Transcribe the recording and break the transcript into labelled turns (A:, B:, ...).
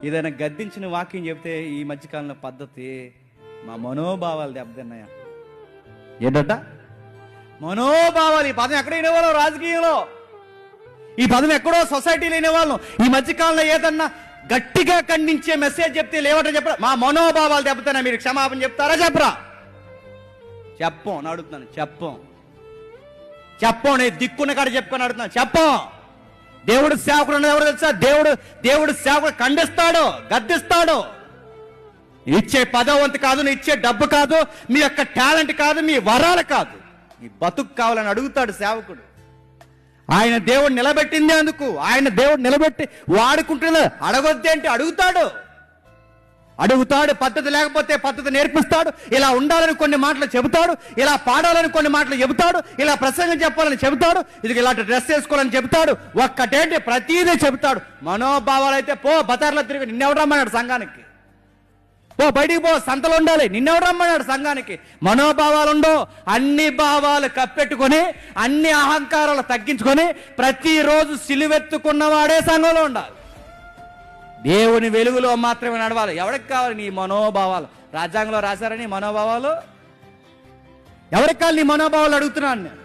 A: ఏదైనా గద్దించిన వాక్యం చెప్తే ఈ మధ్యకాలంలో పద్ధతి మా మనోభావాలు దెబ్బతిన్నాయా ఏంటంట మనోభావాలు. ఈ పదం ఎక్కడ వినేవాళ్ళం రాజకీయంలో, ఈ పదం ఎక్కడో సొసైటీలో వినేవాళ్ళం. ఈ మధ్యకాలంలో ఏదన్నా గట్టిగా ఖండించే మెసేజ్ చెప్తే లేవట చెప్పరా, మా మనోభావాలు దెబ్బతిన్నా, మీరు క్షమాపణ చెప్తారా చెప్పరా? చెప్పం అని అడుగుతున్నాను. చెప్పం నేను దిక్కున్న కాడ చెప్పుకొని అడుగుతున్నాను. చెప్పం. దేవుడు సేవకుడు అన్నది ఎవరు తెలుసా? దేవుడు సేవకుడు ఖండిస్తాడు, గద్దిస్తాడు. ఇచ్చే పదవంతి కాదు, నీ ఇచ్చే డబ్బు కాదు, మీ యొక్క టాలెంట్ కాదు, మీ వరాలు కాదు, మీ బతుకు కావాలని అడుగుతాడు సేవకుడు. ఆయన దేవుడు నిలబెట్టింది అందుకు, ఆయన దేవుడు నిలబెట్టి వాడుకుంటున్నా అడగొద్దేంటి? అడుగుతాడు. పద్ధతి లేకపోతే పద్ధతి నేర్పిస్తాడు. ఇలా ఉండాలని కొన్ని మాటలు చెబుతాడు, ఇలా పాడాలని కొన్ని మాటలు చెబుతాడు, ఇలా ప్రసంగం చెప్పాలని చెబుతాడు, ఇది ఇలాంటి డ్రెస్ వేసుకోవాలని చెబుతాడు. ఒక్కటేంటి ప్రతీదీ చెబుతాడు. మనోభావాలు అయితే పో బతార్లో తిరిగి, నిన్నెవడు రమ్మన్నాడు సంఘానికి? పో బయటికి పో, సంతలు ఉండాలి, నిన్నెవడు రమ్మన్నాడు సంఘానికి? మనోభావాలుండో, అన్ని భావాలు కప్పెట్టుకొని అన్ని అహంకారాలు తగ్గించుకొని ప్రతిరోజు సిలువెత్తుకున్నవాడే సంఘంలో ఉండాలి. దేవుని వెలుగులో మాత్రమే నడవాలి. ఎవరికి కావాలి నీ మనోభావాలు? రాజ్యాంగంలో రాశారని మనోభావాలు ఎవరికి కావాలి? నీ మనోభావాలు అడుగుతున్నాను నేను.